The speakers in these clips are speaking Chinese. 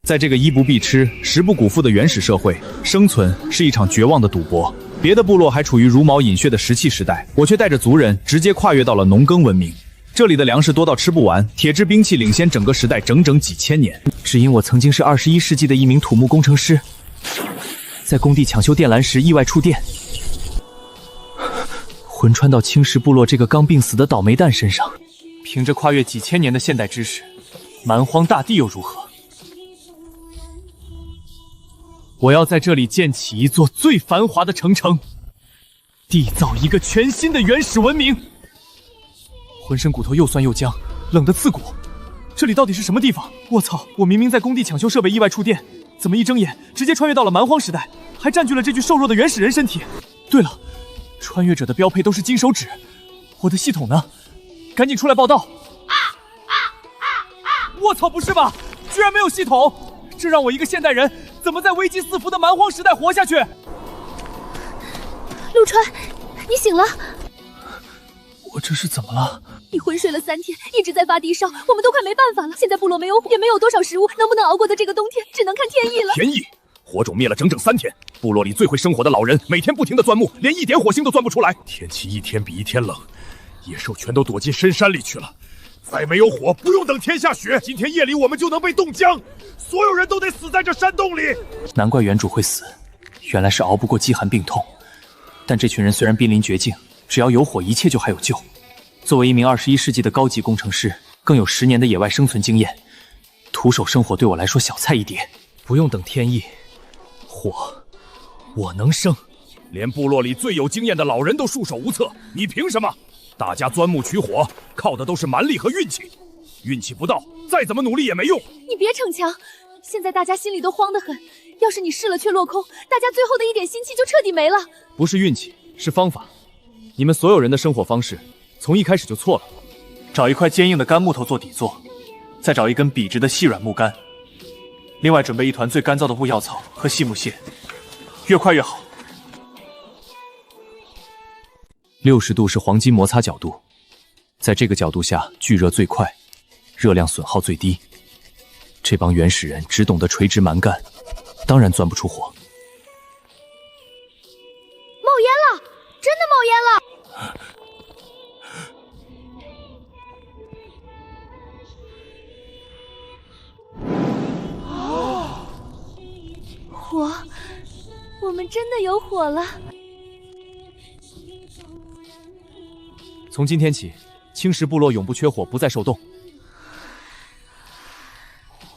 在这个衣不蔽吃、食不果腹的原始社会，生存是一场绝望的赌博。别的部落还处于茹毛饮血的石器时代，我却带着族人直接跨越到了农耕文明。这里的粮食多到吃不完，铁制兵器领先整个时代整整几千年。只因我曾经是21世纪的一名土木工程师，在工地抢修电缆时意外触电，魂穿到青石部落这个刚病死的倒霉蛋身上。凭着跨越几千年的现代知识，蛮荒大地又如何？我要在这里建起一座最繁华的城，缔造一个全新的原始文明。浑身骨头又酸又僵，冷得刺骨。这里到底是什么地方？我操！我明明在工地抢修设备意外触电，怎么一睁眼直接穿越到了蛮荒时代，还占据了这具瘦弱的原始人身体？对了，穿越者的标配都是金手指，我的系统呢？赶紧出来报道！我操！不是吧？居然没有系统！这让我一个现代人怎么在危机四伏的蛮荒时代活下去？陆川，你醒了！我这是怎么了？你昏睡了3天，一直在发低烧，我们都快没办法了。现在部落没有火，也没有多少食物，能不能熬过的这个冬天，只能看天意了。天意？火种灭了整整3天，部落里最会生火的老人每天不停地钻木，连一点火星都钻不出来。天气一天比一天冷，野兽全都躲进深山里去了。再没有火，不用等天下雪，今天夜里我们就能被冻僵，所有人都得死在这山洞里。难怪原主会死，原来是熬不过饥寒病痛。但这群人虽然濒临绝境，只要有火，一切就还有救。作为一名21世纪的高级工程师，更有10年的野外生存经验，徒手生火对我来说小菜一碟。不用等天意，火我能生。连部落里最有经验的老人都束手无策，你凭什么？大家钻木取火，靠的都是蛮力和运气，运气不到，再怎么努力也没用。你别逞强，现在大家心里都慌得很，要是你试了却落空，大家最后的一点心气就彻底没了。不是运气，是方法。你们所有人的生火方式，从一开始就错了。找一块坚硬的干木头做底座，再找一根笔直的细软木杆，另外准备一团最干燥的雾药草和细木屑，越快越好。60度是黄金摩擦角度，在这个角度下聚热最快，热量损耗最低。这帮原始人只懂得垂直蛮干，当然钻不出火。冒烟了，真的冒烟了！火，我们真的有火了。从今天起，青石部落永不缺火，不再受冻。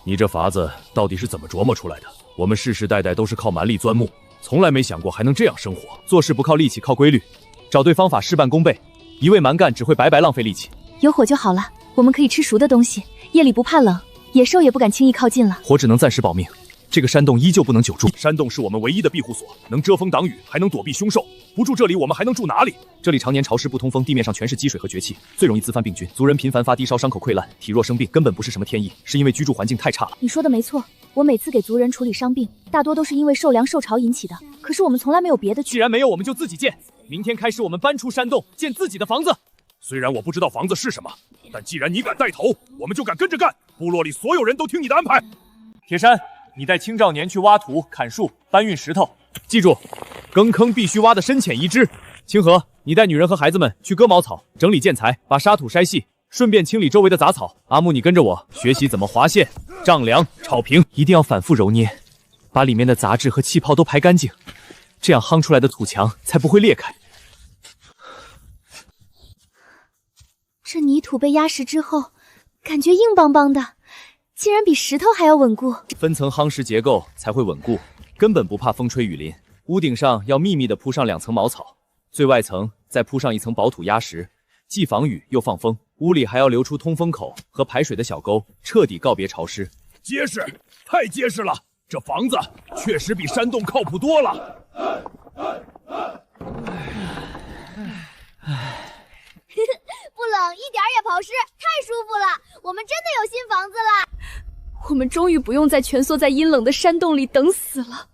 你这法子到底是怎么琢磨出来的？我们世世代代都是靠蛮力钻木，从来没想过还能这样生火。做事不靠力气，靠规律，找对方法，事半功倍。一味蛮干只会白白浪费力气。有火就好了，我们可以吃熟的东西，夜里不怕冷，野兽也不敢轻易靠近了。火只能暂时保命，这个山洞依旧不能久住。山洞是我们唯一的庇护所，能遮风挡雨，还能躲避凶兽。不住这里，我们还能住哪里？这里常年潮湿不通风，地面上全是积水和蕨气，最容易滋翻病菌。族人频繁发低烧，伤口溃烂，体弱生病，根本不是什么天意，是因为居住环境太差了。你说的没错，我每次给族人处理伤病，大多都是因为受凉受潮引起的。可是我们从来没有别的。既然没有，我们就自己建。明天开始，我们搬出山洞，建自己的房子。虽然我不知道房子是什么，但既然你敢带头，我们就敢跟着干。部落里所有人都听你的安排。铁山，你带青少年去挖土、砍树、搬运石头，记住，耕坑必须挖得深浅一致。清河，你带女人和孩子们去割茅草、整理建材，把沙土筛细，顺便清理周围的杂草。阿木，你跟着我学习怎么划线、丈量、炒平，一定要反复揉捏，把里面的杂质和气泡都排干净，这样夯出来的土墙才不会裂开。这泥土被压实之后，感觉硬邦邦的，竟然比石头还要稳固。分层夯实结构才会稳固，根本不怕风吹雨淋。屋顶上要密密地铺上2层茅草，最外层再铺上1层薄土压实，既防雨又放风。屋里还要留出通风口和排水的小沟，彻底告别潮湿。结实，太结实了！这房子确实比山洞靠谱多了。不冷，一点也不湿，太舒服了！我们真的有新房子了。我们终于不用再蜷缩在阴冷的山洞里等死了。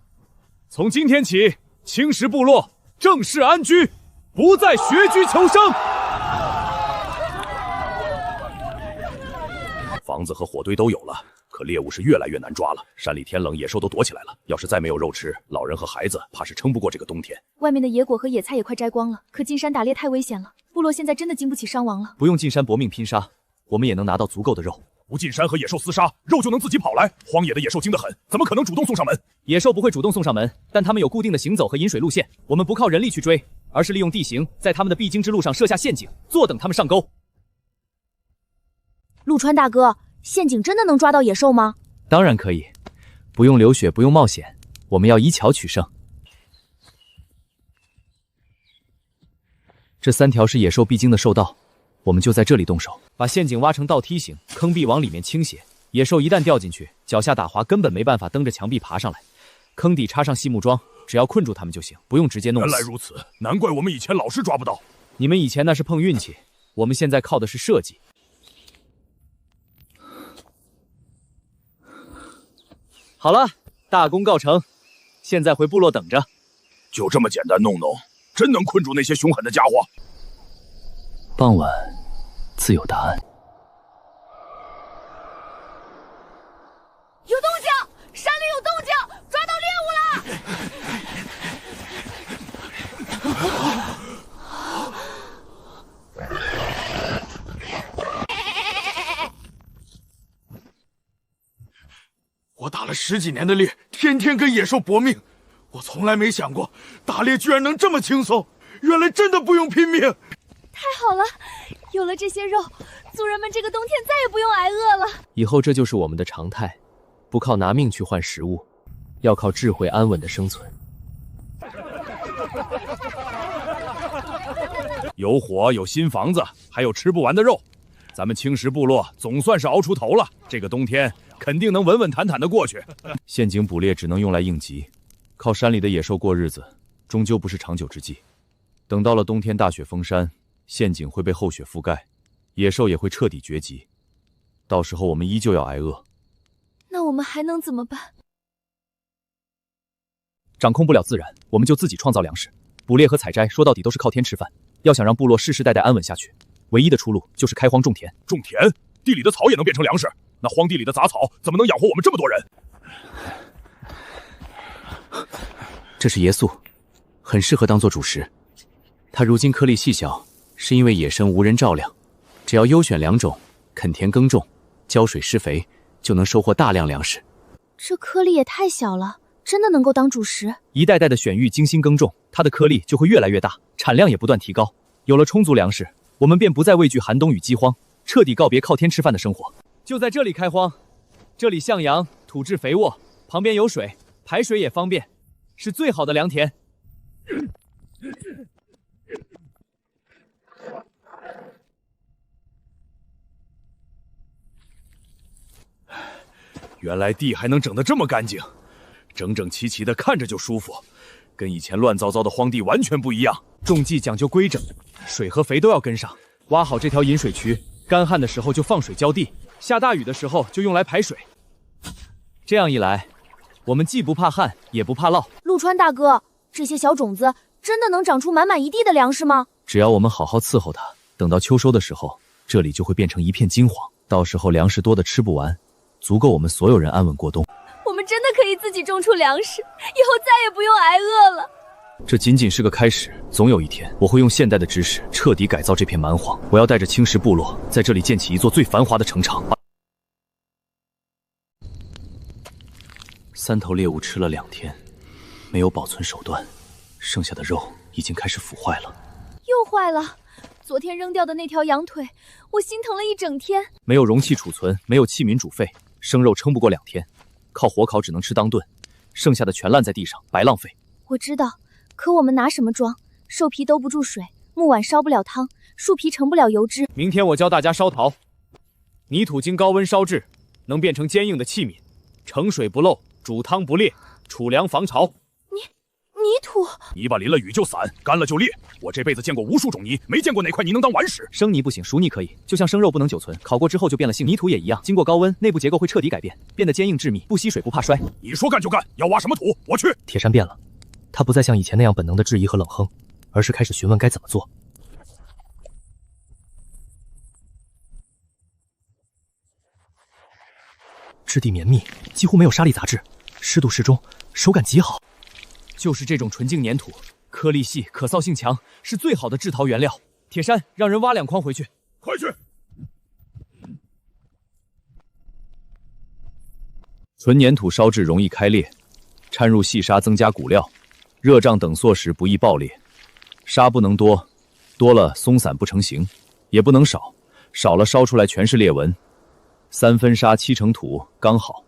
从今天起，青石部落正式安居，不再学居求生。房子和火堆都有了，可猎物是越来越难抓了。山里天冷，野兽都躲起来了。要是再没有肉吃，老人和孩子怕是撑不过这个冬天。外面的野果和野菜也快摘光了，可进山打猎太危险了，部落现在真的经不起伤亡了。不用进山搏命拼杀，我们也能拿到足够的肉。不进山和野兽厮杀，肉就能自己跑来。荒野的野兽精得很，怎么可能主动送上门？野兽不会主动送上门，但它们有固定的行走和饮水路线，我们不靠人力去追，而是利用地形，在他们的必经之路上设下陷阱，坐等他们上钩。陆川大哥，陷阱真的能抓到野兽吗？当然可以，不用流血，不用冒险，我们要以巧取胜。这3条是野兽必经的兽道，我们就在这里动手，把陷阱挖成倒梯形，坑壁往里面倾斜。野兽一旦掉进去，脚下打滑，根本没办法蹬着墙壁爬上来。坑底插上细木桩，只要困住他们就行，不用直接弄死。原来如此，难怪我们以前老是抓不到。你们以前那是碰运气，我们现在靠的是设计。好了，大功告成，现在回部落等着。就这么简单弄弄，真能困住那些凶狠的家伙？傍晚，自有答案。有动静，山里有动静，抓到猎物了！我打了10几年的猎，天天跟野兽搏命，我从来没想过打猎居然能这么轻松，原来真的不用拼命。太好了，有了这些肉，族人们这个冬天再也不用挨饿了。以后这就是我们的常态，不靠拿命去换食物，要靠智慧安稳的生存。有火，有新房子，还有吃不完的肉，咱们青石部落总算是熬出头了。这个冬天肯定能稳稳坦坦的过去。陷阱捕猎只能用来应急，靠山里的野兽过日子，终究不是长久之计。等到了冬天大雪封山，陷阱会被厚雪覆盖，野兽也会彻底绝迹，到时候我们依旧要挨饿。那我们还能怎么办？掌控不了自然，我们就自己创造粮食。捕猎和采摘说到底都是靠天吃饭，要想让部落世世代代安稳下去，唯一的出路就是开荒种田。种田，地里的草也能变成粮食，那荒地里的杂草怎么能养活我们这么多人？这是椰素，很适合当做主食。它如今颗粒细小，是因为野生无人照料，只要优选良种，垦田耕种，浇水施肥，就能收获大量粮食。这颗粒也太小了，真的能够当主食？一代代的选育精心耕种，它的颗粒就会越来越大，产量也不断提高。有了充足粮食，我们便不再畏惧寒冬与饥荒，彻底告别靠天吃饭的生活。就在这里开荒，这里向阳，土质肥沃，旁边有水，排水也方便，是最好的良田。原来地还能整得这么干净，整整齐齐的，看着就舒服，跟以前乱糟糟的荒地完全不一样。种地讲究规整，水和肥都要跟上。挖好这条引水渠，干旱的时候就放水浇地，下大雨的时候就用来排水。这样一来，我们既不怕旱，也不怕涝。陆川大哥，这些小种子真的能长出满满一地的粮食吗？只要我们好好伺候它，等到秋收的时候，这里就会变成一片金黄。到时候粮食多的吃不完，足够我们所有人安稳过冬。我们真的可以自己种出粮食，以后再也不用挨饿了。这仅仅是个开始，总有一天我会用现代的知识彻底改造这片蛮荒。我要带着青石部落在这里建起一座最繁华的城墙。3头猎物吃了2天，没有保存手段，剩下的肉已经开始腐坏了。又坏了，昨天扔掉的那条羊腿，我心疼了一整天。没有容器储存，没有器皿煮沸，生肉撑不过2天，靠火烤只能吃当顿，剩下的全烂在地上，白浪费。我知道，可我们拿什么装？兽皮兜不住水，木碗烧不了汤，树皮盛不了油脂。明天我教大家烧陶，泥土经高温烧制，能变成坚硬的器皿，盛水不漏，煮汤不裂，储粮防潮。泥土，泥巴淋了雨就散，干了就裂。我这辈子见过无数种泥，没见过哪块泥能当顽石。生泥不行，熟泥可以，就像生肉不能久存，烤过之后就变了性。泥土也一样，经过高温，内部结构会彻底改变，变得坚硬致密，不吸水不怕摔。你说干就干，要挖什么土，我去。铁山变了，他不再像以前那样本能的质疑和冷哼，而是开始询问该怎么做。质地绵密，几乎没有沙粒杂质，湿度适中，手感极好。就是这种纯净粘土，颗粒细，可塑性强，是最好的制陶原料。铁山，让人挖2筐回去。快去！纯粘土烧制容易开裂，掺入细沙增加骨料，热胀等缩时不易爆裂。沙不能多，多了松散不成形，也不能少，少了烧出来全是裂纹。3分沙7成土刚好。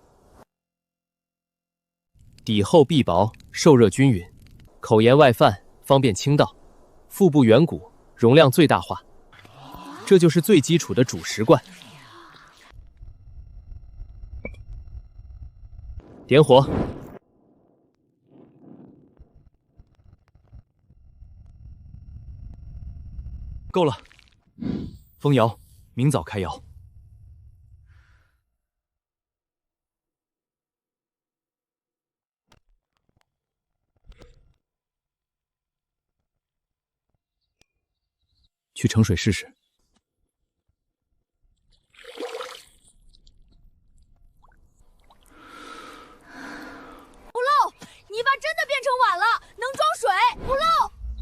底厚壁薄，受热均匀，口沿外泛，方便倾倒。腹部圆鼓，容量最大化。这就是最基础的主食罐。点火。够了。封窑，明早开窑。去盛水试试。不漏，泥巴真的变成碗了，能装水。不漏。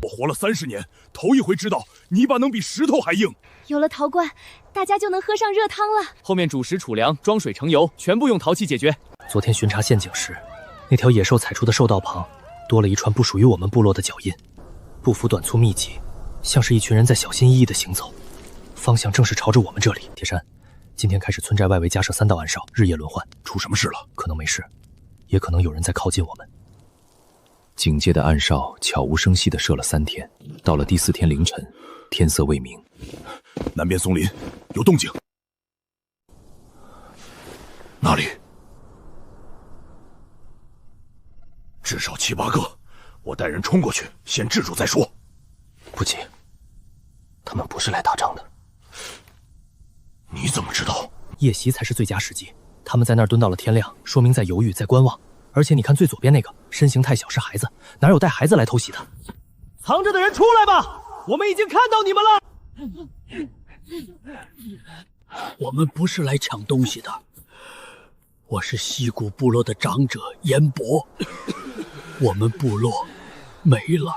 我活了30年，头一回知道泥巴能比石头还硬。有了陶罐，大家就能喝上热汤了。后面煮食储粮，装水盛油，全部用陶器解决。昨天巡查陷阱时，那条野兽踩出的兽道旁，多了一串不属于我们部落的脚印，步幅短粗密集，像是一群人在小心翼翼地行走，方向正是朝着我们这里。铁山，今天开始村寨外围加设3道暗哨，日夜轮换。出什么事了？可能没事，也可能有人在靠近我们。警戒的暗哨悄无声息地射了3天，到了第4天凌晨，天色未明，南边松林有动静。那里至少7、8个，我带人冲过去，先制住再说。不急，他们不是来打仗的。你怎么知道？夜袭才是最佳时机，他们在那儿蹲到了天亮，说明在犹豫，在观望。而且你看最左边那个，身形太小，是孩子，哪有带孩子来偷袭的？藏着的人出来吧，我们已经看到你们了。我们不是来抢东西的，我是溪谷部落的长者燕博，我们部落没了。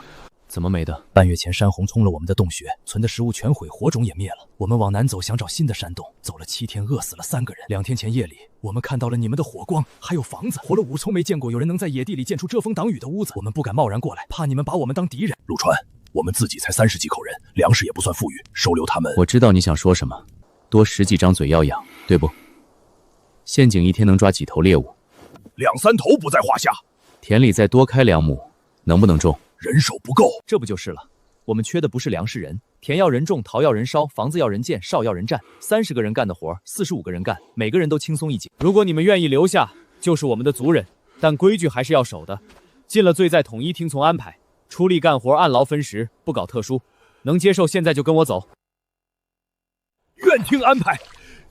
怎么没的？半月前山洪冲了我们的洞穴，存的食物全毁，火种也灭了。我们往南走，想找新的山洞，走了7天，饿死了3个人。2天前夜里，我们看到了你们的火光，还有房子。活了5从没见过有人能在野地里建出遮风挡雨的屋子。我们不敢贸然过来，怕你们把我们当敌人。陆川，我们自己才30几口人，粮食也不算富裕，收留他们。我知道你想说什么，多10几张嘴要养，对不？陷阱1天能抓几头猎物？2、3头不在话下。田里再多开2亩，能不能种？人手不够，这不就是了？我们缺的不是粮食人，田要人种，陶要人烧，房子要人建，哨要人站。30个人干的活，45个人干，每个人都轻松一截。如果你们愿意留下，就是我们的族人，但规矩还是要守的。进了罪再统一听从安排，出力干活按劳分时，不搞特殊。能接受现在就跟我走。愿听安排。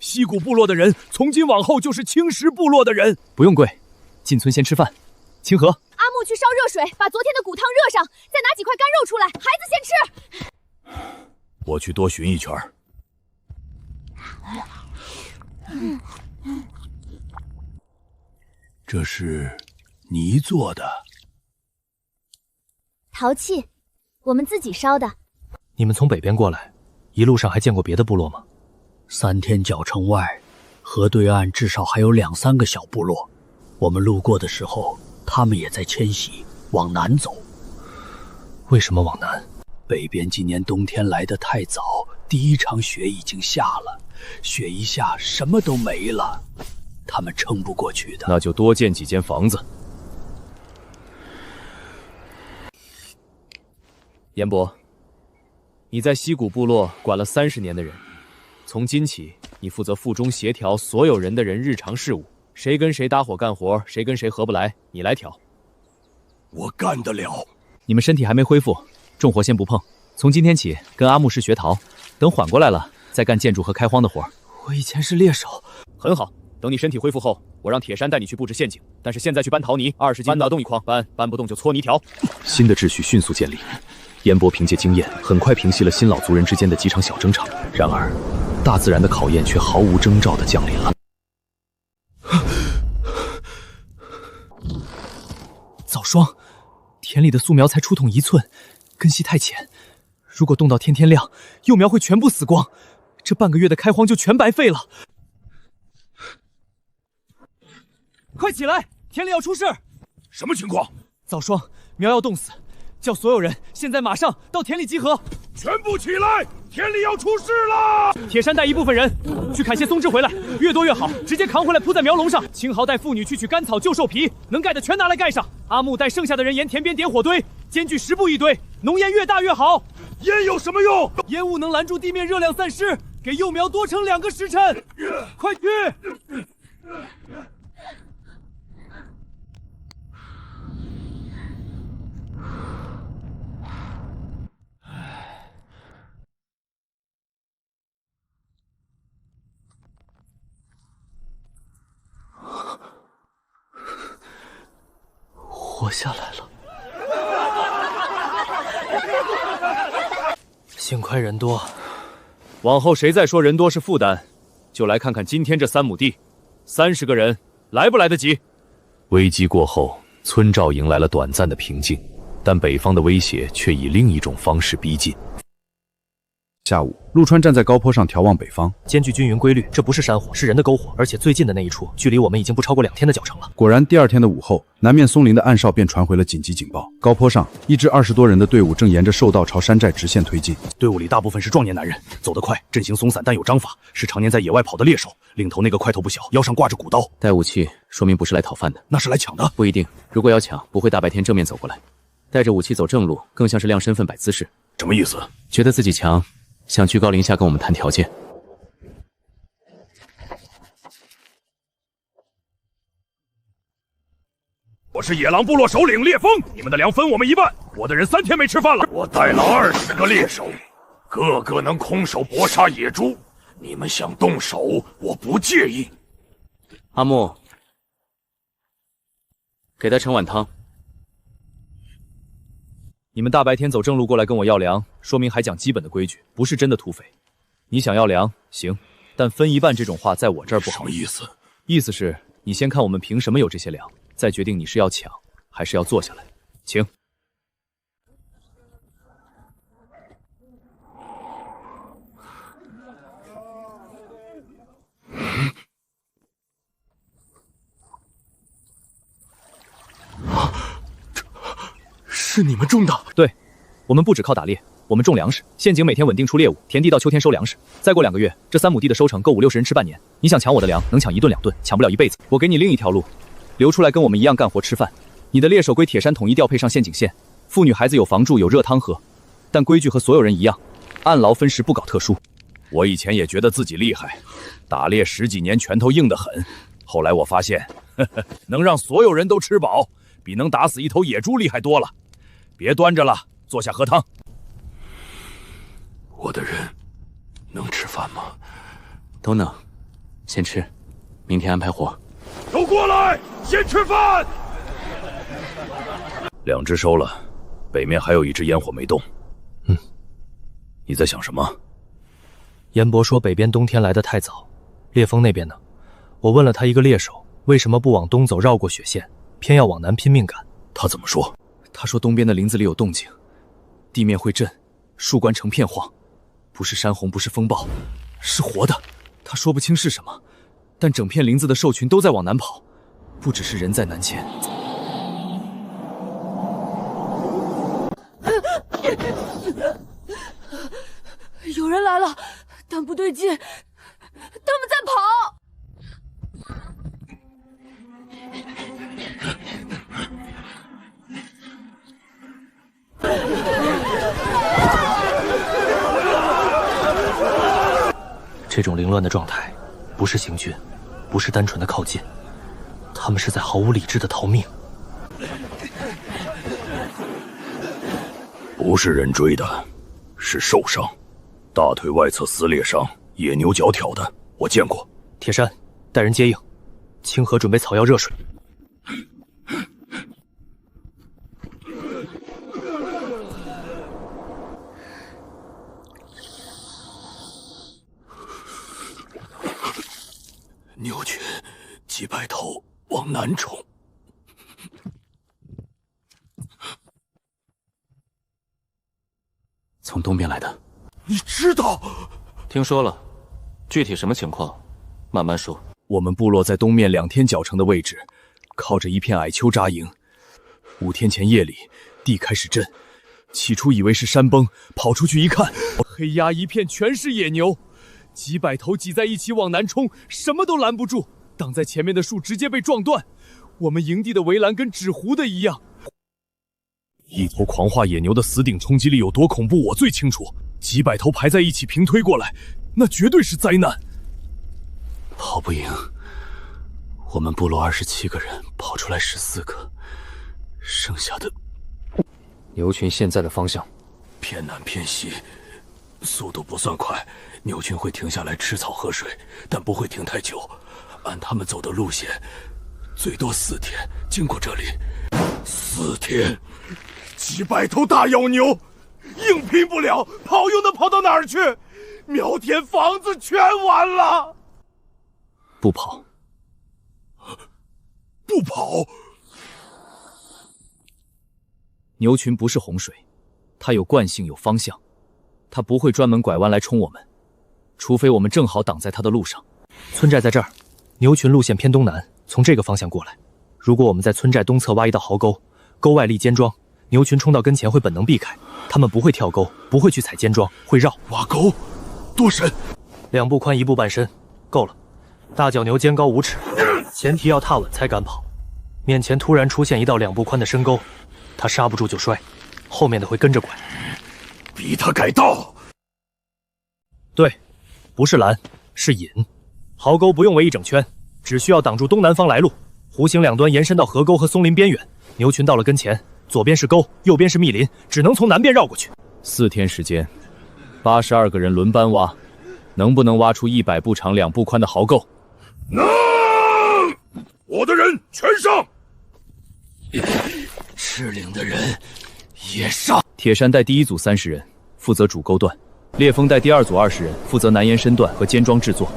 溪谷部落的人，从今往后就是青石部落的人。不用跪，进村先吃饭。清河，阿木去烧热水，把昨天的骨汤热上，再拿几块干肉出来，孩子先吃。我去多巡一圈。这是泥做的陶器，我们自己烧的。你们从北边过来，一路上还见过别的部落吗？3天脚程外，河对岸至少还有2、3个小部落。我们路过的时候，他们也在迁徙，往南走。为什么往南？北边今年冬天来得太早，第1场雪已经下了，雪一下什么都没了，他们撑不过去的。那就多建几间房子。严伯，你在溪谷部落管了30年的人，从今起，你负责腹中协调所有人的人日常事务。谁跟谁搭伙干活，谁跟谁合不来，你来调。我干得了。你们身体还没恢复，重活先不碰。从今天起，跟阿木师学陶，等缓过来了，再干建筑和开荒的活。我以前是猎手。很好，等你身体恢复后，我让铁山带你去布置陷阱。但是现在去搬陶泥，20斤搬得动1筐，搬不动就搓泥条。新的秩序迅速建立。燕伯凭借经验，很快平息了新老族人之间的几场小争吵。然而，大自然的考验却毫无征兆地降临了。早霜，田里的素苗才出筒1寸，根系太浅，如果冻到天亮，幼苗会全部死光，这半个月的开荒就全白费了。快起来，田里要出事！什么情况？早霜，苗要冻死，叫所有人现在马上到田里集合！全部起来，田里要出事了！铁山带一部分人去砍些松枝回来，越多越好，直接扛回来铺在苗笼上。青豪带妇女去取干草、旧兽皮，能盖的全拿来盖上。阿木带剩下的人沿田边点火堆，间距10步一堆，浓烟越大越好。烟有什么用？烟雾能拦住地面热量散失，给幼苗多撑2个时辰。快去！活下来了，幸亏人多。往后谁再说人多是负担，就来看看今天这3亩地，30个人来不来得及？危机过后，村赵迎来了短暂的平静，但北方的威胁却以另一种方式逼近。下午，陆川站在高坡上眺望北方，间距均匀规律，这不是山火，是人的篝火，而且最近的那一处，距离我们已经不超过2天的脚程了。果然，第2天的午后，南面松林的暗哨便传回了紧急警报。高坡上，一支20多人的队伍正沿着兽道朝山寨直线推进。队伍里大部分是壮年男人，走得快，阵型松散，但有章法，是常年在野外跑的猎手。领头那个块头不小，腰上挂着古刀，带武器，说明不是来讨饭的，那是来抢的。不一定，如果要抢，不会大白天正面走过来，带着武器走正路，更像是亮身份摆姿势。什么意思？觉得自己强，想居高临下跟我们谈条件。我是野狼部落首领烈风，你们的粮分我们1半。我的人3天没吃饭了。我带了20个猎手，个个能空手搏杀野猪。你们想动手，我不介意。阿木，给他盛碗汤。你们大白天走正路过来跟我要粮，说明还讲基本的规矩，不是真的土匪。你想要粮，行，但分1半这种话在我这儿不好。什么意思？意思是你先看我们凭什么有这些粮，再决定你是要抢还是要坐下来。请。是你们种的？对，我们不只靠打猎，我们种粮食。陷阱每天稳定出猎物，田地到秋天收粮食。再过2个月，这3亩地的收成够50-60人吃半年。你想抢我的粮，能抢1顿2顿，抢不了一辈子。我给你另一条路，留出来跟我们一样干活吃饭。你的猎手归铁山统一调配上陷阱线，妇女孩子有房住，有热汤喝，但规矩和所有人一样，按劳分时，不搞特殊。我以前也觉得自己厉害，打猎10几年，拳头硬得很。后来我发现，能让所有人都吃饱，比能打死一头野猪厉害多了。别端着了，坐下喝汤。我的人能吃饭吗？都能，先吃，明天安排活。都过来，先吃饭。2只收了，北面还有1只烟火没动。你在想什么？严伯说北边冬天来得太早，烈风那边呢？我问了他一个猎手，为什么不往东走，绕过雪线，偏要往南拼命赶？他怎么说？他说东边的林子里有动静，地面会震，树冠成片晃，不是山洪，不是风暴，是活的。他说不清是什么，但整片林子的兽群都在往南跑，不只是人在南迁。有人来了，但不对劲，他们在跑。这种凌乱的状态，不是行军，不是单纯的靠近，他们是在毫无理智的逃命。不是人追的，是受伤，大腿外侧撕裂伤，野牛角挑的，我见过。铁山，带人接应，清河准备草药热水。牛群几百头往南冲。从东边来的。你知道？听说了，具体什么情况，慢慢说。我们部落在东面2天脚程的位置，靠着一片矮丘扎营。5天前夜里，地开始震，起初以为是山崩，跑出去一看，黑压一片，全是野牛，几百头挤在一起往南冲，什么都拦不住，挡在前面的树直接被撞断。我们营地的围栏跟纸糊的一样。一头狂化野牛的死顶冲击力有多恐怖，我最清楚。几百头排在一起平推过来，那绝对是灾难。跑不赢，我们部落27个人，跑出来14个，剩下的……牛群现在的方向偏南偏西，速度不算快。牛群会停下来吃草喝水，但不会停太久。按他们走的路线，最多4天经过这里。4天，几百头大妖牛，硬拼不了，跑又能跑到哪儿去？苗田房子全完了。不跑，不跑。牛群不是洪水，它有惯性，有方向，它不会专门拐弯来冲我们，除非我们正好挡在它的路上。村寨在这儿，牛群路线偏东南，从这个方向过来。如果我们在村寨东侧挖一道壕沟，沟外立尖桩，牛群冲到跟前会本能避开，他们不会跳沟，不会去踩尖桩，会绕。挖沟多深？2步宽1步半深，够了。大角牛肩高5尺，前提要踏稳才敢跑。面前突然出现一道2步宽的深沟，他刹不住就摔，后面的会跟着拐。逼他改道。对，不是拦，是引。壕沟不用围一整圈，只需要挡住东南方来路。弧形2端延伸到河沟和松林边缘。牛群到了跟前，左边是沟，右边是密林，只能从南边绕过去。4天时间，82个人轮班挖，能不能挖出100步长2步宽的壕沟？能！我的人全上！赤岭的人也上。铁山带第1组30人，负责主沟段；烈风带第2组20人，负责南延伸段和尖桩制作。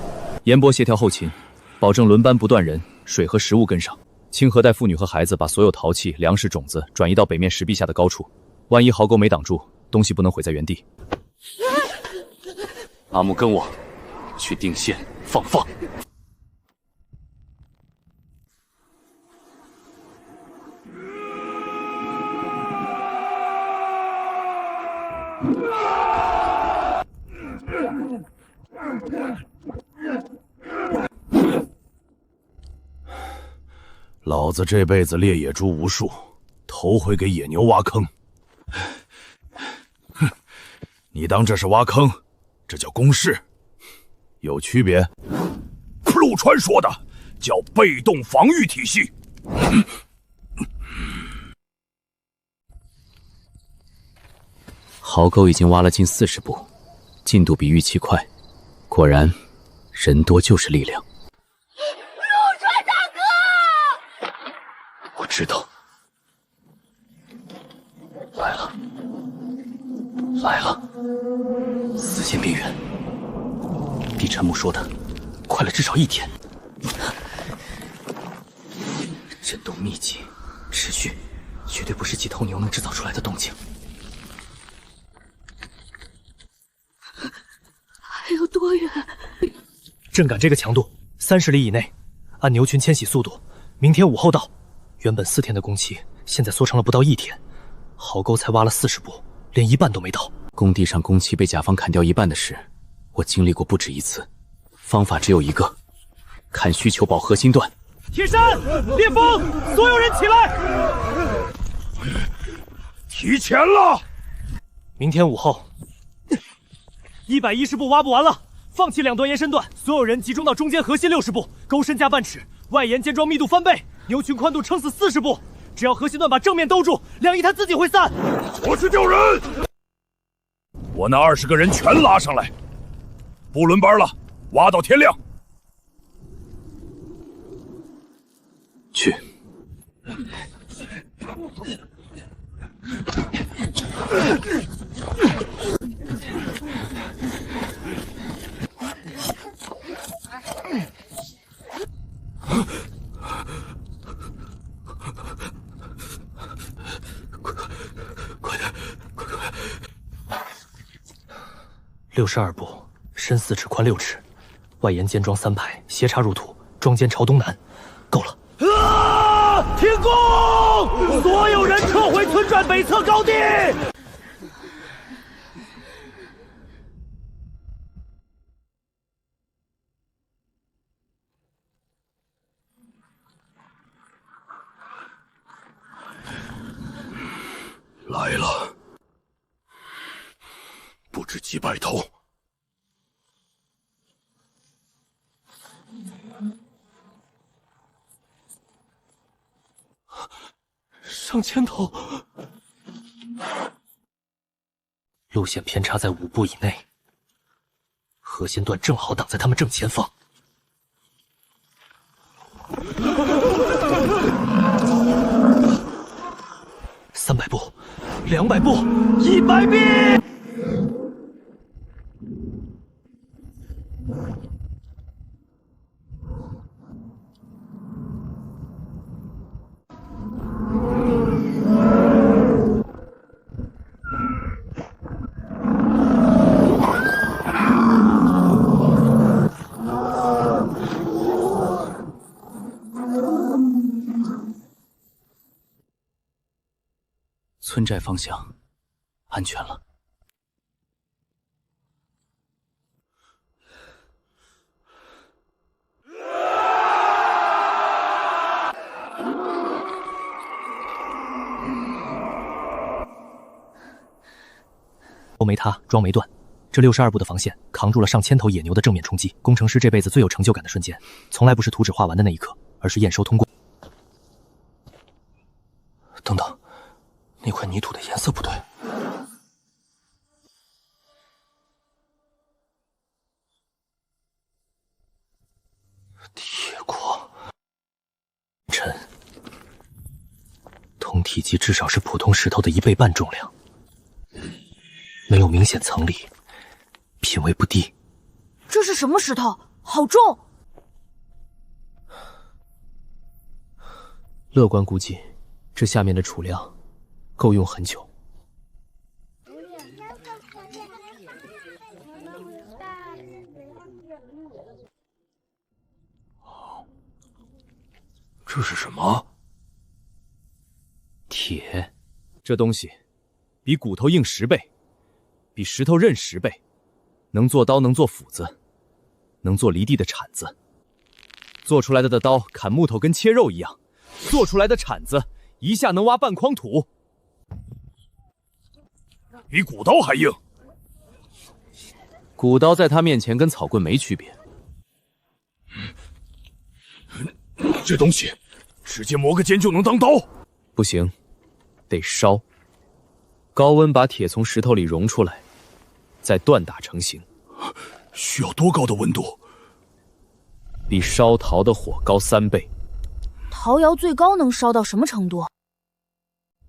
严博协调后勤，保证轮班不断人，水和食物跟上。清河带妇女和孩子把所有陶器、粮食、种子转移到北面石壁下的高处，万一壕沟没挡住，东西不能毁在原地。阿木跟我去定线放放。老子这辈子猎野猪无数，头回给野牛挖坑。哼，你当这是挖坑？这叫攻势，有区别。陆川说的叫被动防御体系。壕沟已经挖了近40步，进度比预期快。果然，人多就是力量。陆川大哥，我知道，来了，来了，4线边缘，比陈木说的快了至少1天。震动密集，持续，绝对不是几头牛能制造出来的动静。还有多远？震感这个强度，30里以内，按牛群迁徙速度，明天午后到。原本4天的工期，现在缩成了不到1天。壕沟才挖了40步，连一半都没到。工地上工期被甲方砍掉一半的事，我经历过不止一次。方法只有一个，看需求保核心段。铁山、烈风，所有人起来！提前了。明天午后，110步挖不完了，放弃2端延伸段，所有人集中到中间核心60步，沟深加半尺，外沿尖桩密度翻倍，牛群宽度撑死40步。只要核心段把正面兜住，两翼它自己会散。我去救人。我那20个人全拉上来，不轮班了，挖到天亮。去。62步，深4尺，宽6尺，外沿尖桩3排，斜插入土，桩尖朝东南。够了！停工！所有人撤回村寨北侧高地。来了，不知几百头。上千头，路线偏差在5步以内，核心段正好挡在他们正前方。300步，200步，100米。村寨方向安全了。头没塌，桩没断，这62步的防线扛住了上千头野牛的正面冲击。工程师这辈子最有成就感的瞬间，从来不是图纸画完的那一刻，而是验收通过。等等。那块泥土的颜色不对，铁矿沉，同体积至少是普通石头的1倍半重量，没有明显层理，品位不低。这是什么石头？好重！乐观估计，这下面的储量够用很久。这是什么？铁。这东西比骨头硬10倍，比石头韧10倍，能做刀，能做斧子，能做犁地的铲子。做出来的刀砍木头跟切肉一样，做出来的铲子一下能挖半筐土。比骨刀还硬。骨刀在他面前跟草棍没区别。这东西直接磨个尖就能当刀？不行，得烧。高温把铁从石头里溶出来，再锻打成型。需要多高的温度？比烧陶的火高3倍。陶窑最高能烧到什么程度？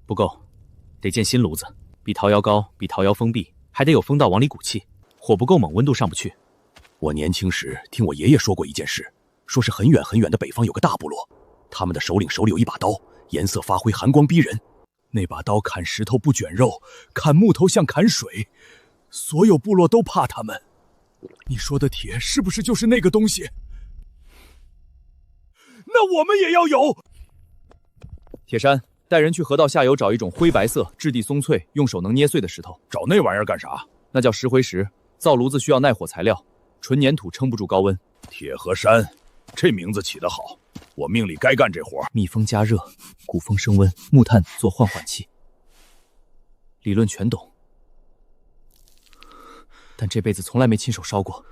不够，得建新炉子。比陶窑高，比陶窑封闭，还得有风道往里鼓气，火不够猛，温度上不去。我年轻时听我爷爷说过一件事，说是很远很远的北方有个大部落，他们的首领手里有一把刀，颜色发灰，寒光逼人。那把刀砍石头不卷肉，砍木头像砍水，所有部落都怕他们。你说的铁是不是就是那个东西？那我们也要有。铁山，带人去河道下游找一种灰白色、质地松脆、用手能捏碎的石头。找那玩意儿干啥？那叫石灰石。造炉子需要耐火材料，纯粘土撑不住高温。铁河山，这名字起得好，我命里该干这活。密封加热，鼓风升温，木炭做换缓器，理论全懂，但这辈子从来没亲手烧过。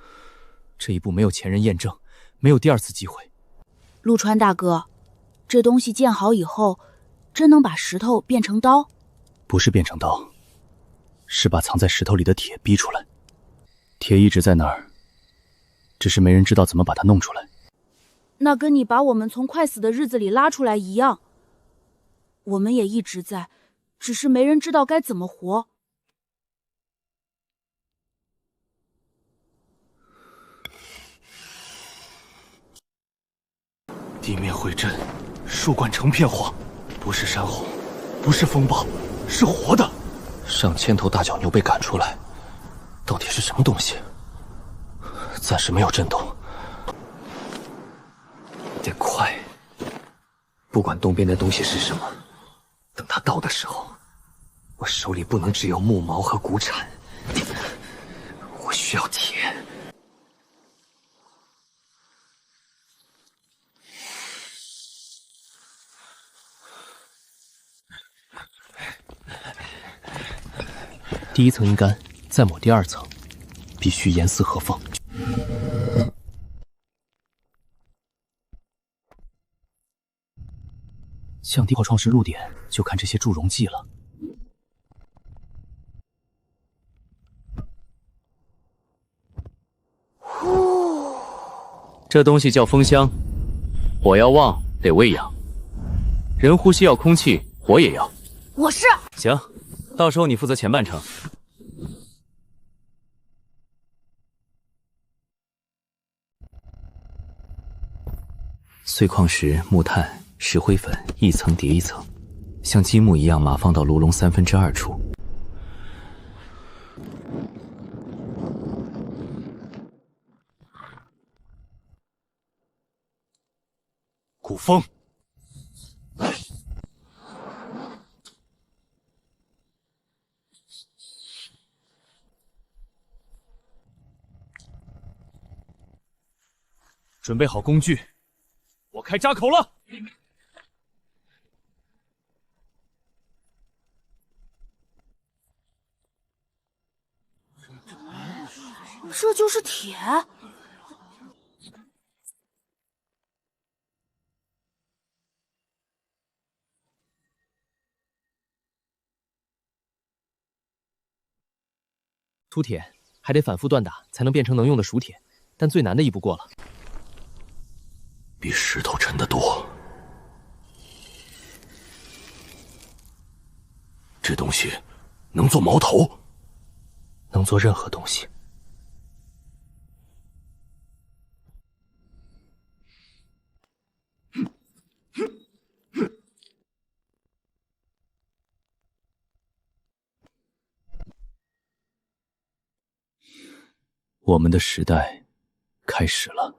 这一步没有前人验证，没有第2次机会。陆川大哥，这东西建好以后，真能把石头变成刀？不是变成刀，是把藏在石头里的铁逼出来。铁一直在那儿，只是没人知道怎么把它弄出来。那跟你把我们从快死的日子里拉出来一样，我们也一直在，只是没人知道该怎么活。地面会震，树冠成片黄，不是山洪，不是风暴，是活的。上千头大角牛被赶出来，到底是什么东西？暂时没有震动，得快。不管东边的东西是什么，等它到的时候，我手里不能只有木矛和骨铲，我需要铁。第一层阴干，再抹第二层，必须严丝合缝。向地火创世入点，就看这些祝融剂了。这东西叫风香，火要旺得喂养，人呼吸要空气，火也要。我是。行，到时候你负责前半程。碎矿石、木炭、石灰粉一层叠一层，像积木一样码放到炉笼2/3处。古风，准备好工具，我开扎口了。这就是铁。凸铁还得反复锻打才能变成能用的熟铁，但最难的一步过了。比石头沉得多。这东西能做矛头，能做任何东西。我们的时代开始了。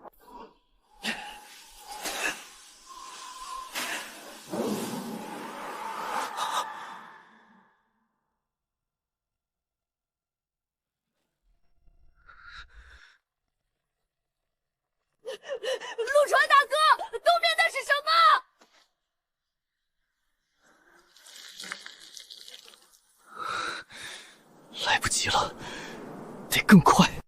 陆川大哥，东边那是什么？来不及了，得更快。